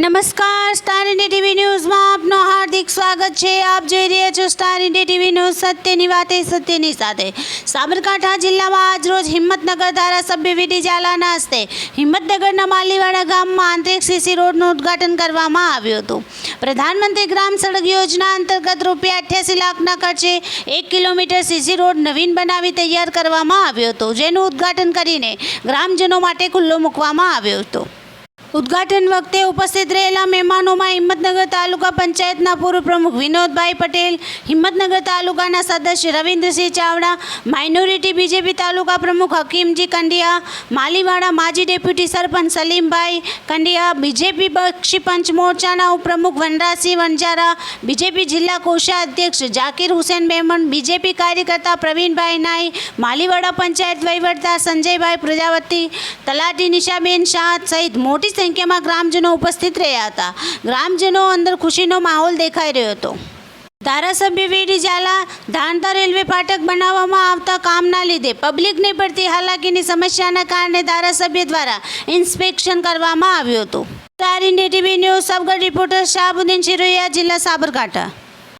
નમસ્કાર, star India TV ન્યૂઝમાં આપનું હાર્દિક સ્વાગત છે। આપ જોઈ રહ્યા છો સ્ટાર ઇન્ડિયા ટીવી ન્યૂઝ, સત્યની વાતે સત્યની સાથે। સાબરકાંઠા જિલ્લામાં આજરોજ હિંમતનગર ધારાસભ્ય વીડી ઝાલાના હસ્તે હિંમતનગરના માલીવાડા ગામમાં આંતરિક સીસી રોડનું ઉદ્ઘાટન કરવામાં આવ્યું હતું। પ્રધાનમંત્રી ગ્રામ સડક યોજના અંતર્ગત ₹88 લાખના ખર્ચે 1 કિલોમીટર સીસી રોડ નવીન બનાવી તૈયાર કરવામાં આવ્યો હતો, જેનું ઉદ્ઘાટન કરીને ગ્રામજનો માટે ખુલ્લો મૂકવામાં આવ્યો હતો। ઉદ્ઘાટન વખતે ઉપસ્થિત રહેલા મહેમાનોમાં હિંમતનગર તાલુકા પંચાયતના પૂર્વ પ્રમુખ વિનોદભાઈ પટેલ, હિંમતનગર તાલુકાના સદસ્ય રવિન્દ્રસિંહ ચાવડા, માઇનોરિટી બીજેપી તાલુકા પ્રમુખ હકીમજી કંડિયા, માલીવાડા માજી ડેપ્યુટી સરપંચ સલીમભાઈ કંડિયા, બીજેપી બક્ષી પંચ મોરચાના ઉપપ્રમુખ વનરાજસિંહ વણજારા, બીજેપી જિલ્લા કોષાધ્યક્ષ જાકીર હુસેન મેમણ, બીજેપી કાર્યકર્તા પ્રવીણભાઈ નાઈ, માલીવાડા પંચાયત વહીવટદાર સંજયભાઈ પ્રજાપતિ, તલાટી નિશાબેન શાહ સહિત મોટી સંખ્યામાં ગ્રામજનો ઉપસ્થિત રહ્યા હતા। ગ્રામજનો અંદર ખુશીનો માહોલ દેખાઈ રહ્યો હતો। ધારાસભ્ય વીડી ઝાલા ધાણતા રેલવે ફાટક બનાવવામાં આવતા કામના લીધે પબ્લિકને પડતી હાલાકીની સમસ્યાના કારણે ધારાસભ્ય દ્વારા ઇન્સ્પેક્શન કરવામાં આવ્યું હતું। સ્ટાર ઇન્ડિયા ટીવી ન્યૂઝ સબગઢ રિપોર્ટર શાહબુદ્દીન શિરોયા, જિલ્લા સાબરકાંઠા।